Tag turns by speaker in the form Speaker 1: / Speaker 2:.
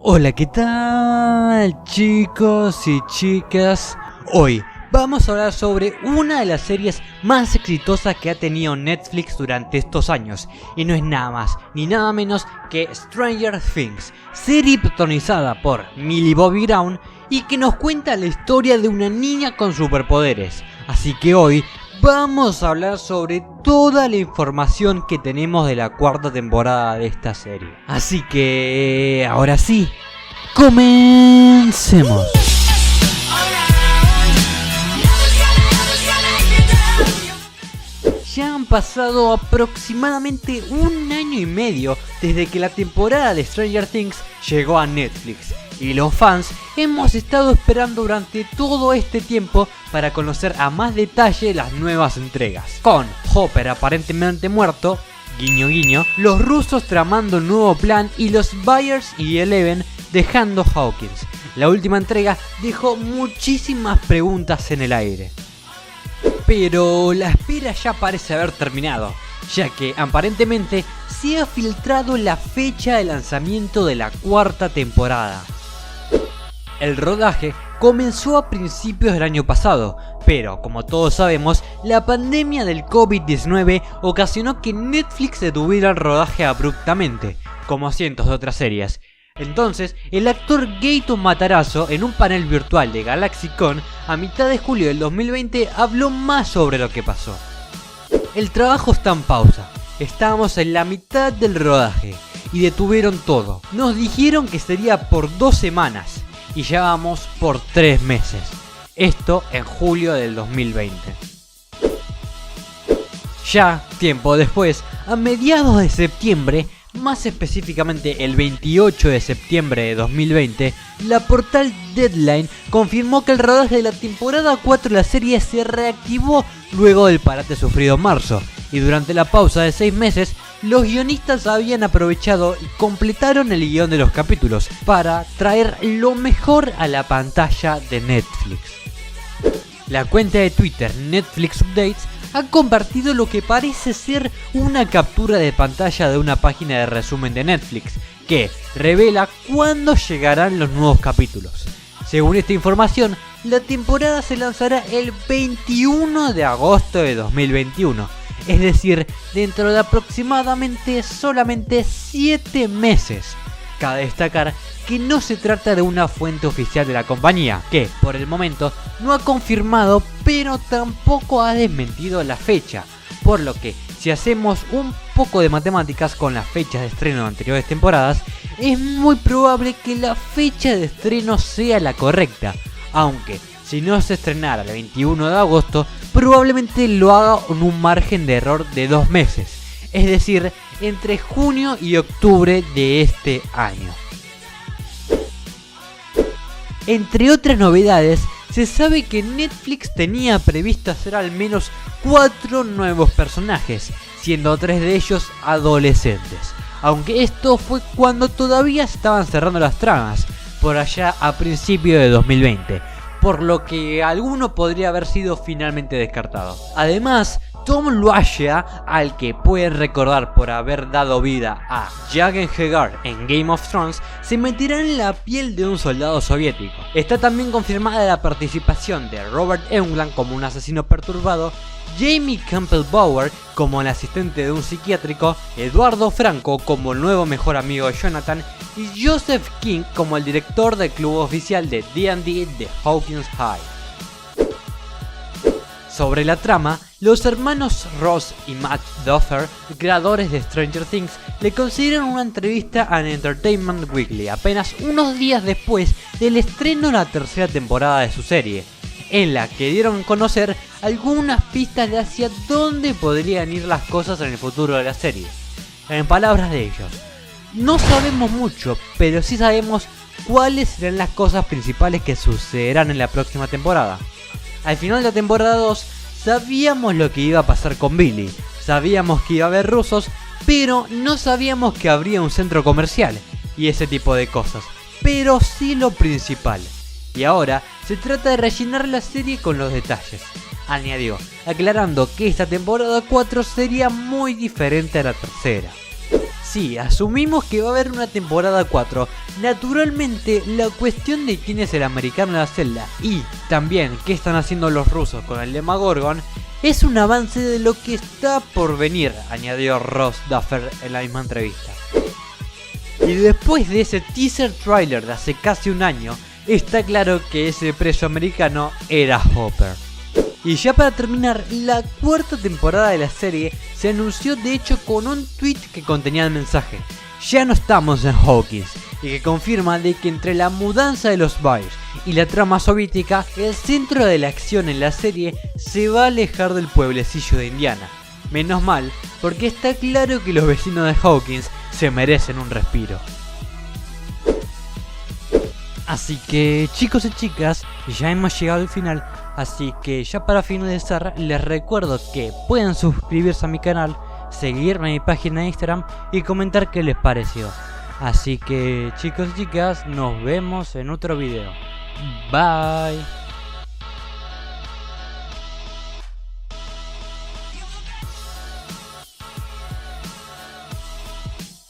Speaker 1: Hola, ¿qué tal, chicos y chicas? Hoy vamos a hablar sobre una de las series más exitosas que ha tenido Netflix durante estos años, y no es nada más ni nada menos que Stranger Things, serie protagonizada por Millie Bobby Brown y que nos cuenta la historia de una niña con superpoderes. Así que hoy vamos a hablar sobre toda la información que tenemos de la cuarta temporada de esta serie. Así que ahora sí, comencemos. Ya han pasado aproximadamente un año y medio desde que la temporada de Stranger Things llegó a Netflix, y los fans hemos estado esperando durante todo este tiempo para conocer a más detalle las nuevas entregas. Con Hopper aparentemente muerto, guiño guiño, los rusos tramando un nuevo plan y los Byers y Eleven dejando Hawkins. La última entrega dejó muchísimas preguntas en el aire. Pero la espera ya parece haber terminado, ya que aparentemente se ha filtrado la fecha de lanzamiento de la cuarta temporada. El rodaje comenzó a principios del año pasado, pero como todos sabemos, la pandemia del COVID-19 ocasionó que Netflix detuviera el rodaje abruptamente, como cientos de otras series. Entonces, el actor Gaten Matarazzo, en un panel virtual de GalaxyCon a mitad de julio del 2020, habló más sobre lo que pasó. El trabajo está en pausa, estábamos en la mitad del rodaje y detuvieron todo. Nos dijeron que sería por 2 semanas y ya vamos por 3 meses. Esto en julio del 2020. Ya, tiempo después, a mediados de septiembre, más específicamente el 28 de septiembre de 2020, la portal Deadline confirmó que el rodaje de la temporada 4 de la serie se reactivó luego del parate sufrido en marzo, y durante la pausa de 6 meses, los guionistas habían aprovechado y completaron el guión de los capítulos para traer lo mejor a la pantalla de Netflix. La cuenta de Twitter Netflix Updates ha compartido lo que parece ser una captura de pantalla de una página de resumen de Netflix, que revela cuándo llegarán los nuevos capítulos. Según esta información, la temporada se lanzará el 21 de agosto de 2021, es decir, dentro de aproximadamente solamente 7 meses. Cabe destacar que no se trata de una fuente oficial de la compañía, que por el momento no ha confirmado pero tampoco ha desmentido la fecha, por lo que si hacemos un poco de matemáticas con las fechas de estreno de anteriores temporadas, es muy probable que la fecha de estreno sea la correcta, aunque si no se estrenara el 21 de agosto, probablemente lo haga con un margen de error de 2 meses, es decir, entre junio y octubre de este año. Entre otras novedades, se sabe que Netflix tenía previsto hacer al menos 4 nuevos personajes, siendo 3 de ellos adolescentes, aunque esto fue cuando todavía estaban cerrando las tramas, por allá a principios de 2020, por lo que alguno podría haber sido finalmente descartado. Además, Tom Loagia, al que pueden recordar por haber dado vida a Jaqen H'ghar en Game of Thrones, se meterá en la piel de un soldado soviético. Está también confirmada la participación de Robert Englund como un asesino perturbado, Jamie Campbell Bower como el asistente de un psiquiátrico, Eduardo Franco como el nuevo mejor amigo de Jonathan y Joseph King como el director del club oficial de D&D de Hawkins High. Sobre la trama, los hermanos Ross y Matt Duffer, creadores de Stranger Things, le concedieron una entrevista a Entertainment Weekly apenas unos días después del estreno de la tercera temporada de su serie, en la que dieron a conocer algunas pistas de hacia dónde podrían ir las cosas en el futuro de la serie. En palabras de ellos, no sabemos mucho, pero sí sabemos cuáles serán las cosas principales que sucederán en la próxima temporada. Al final de la temporada 2, sabíamos lo que iba a pasar con Billy, sabíamos que iba a haber rusos, pero no sabíamos que habría un centro comercial y ese tipo de cosas, pero sí lo principal. Y ahora se trata de rellenar la serie con los detalles, añadió, aclarando que esta temporada 4 sería muy diferente a la tercera. Sí, asumimos que va a haber una temporada 4. Naturalmente, la cuestión de quién es el americano en la celda y también qué están haciendo los rusos con el Demogorgon es un avance de lo que está por venir, añadió Ross Duffer en la misma entrevista. Y después de ese teaser trailer de hace casi un año, está claro que ese preso americano era Hopper. Y ya para terminar, la cuarta temporada de la serie se anunció de hecho con un tweet que contenía el mensaje: ya no estamos en Hawkins, y que confirma de que entre la mudanza de los Byers y la trama soviética, el centro de la acción en la serie se va a alejar del pueblecillo de Indiana. Menos mal, porque está claro que los vecinos de Hawkins se merecen un respiro. Así que chicos y chicas, ya hemos llegado al final, así que ya para finalizar les recuerdo que pueden suscribirse a mi canal, seguirme en mi página de Instagram y comentar qué les pareció. Así que chicos y chicas, nos vemos en otro video. Bye.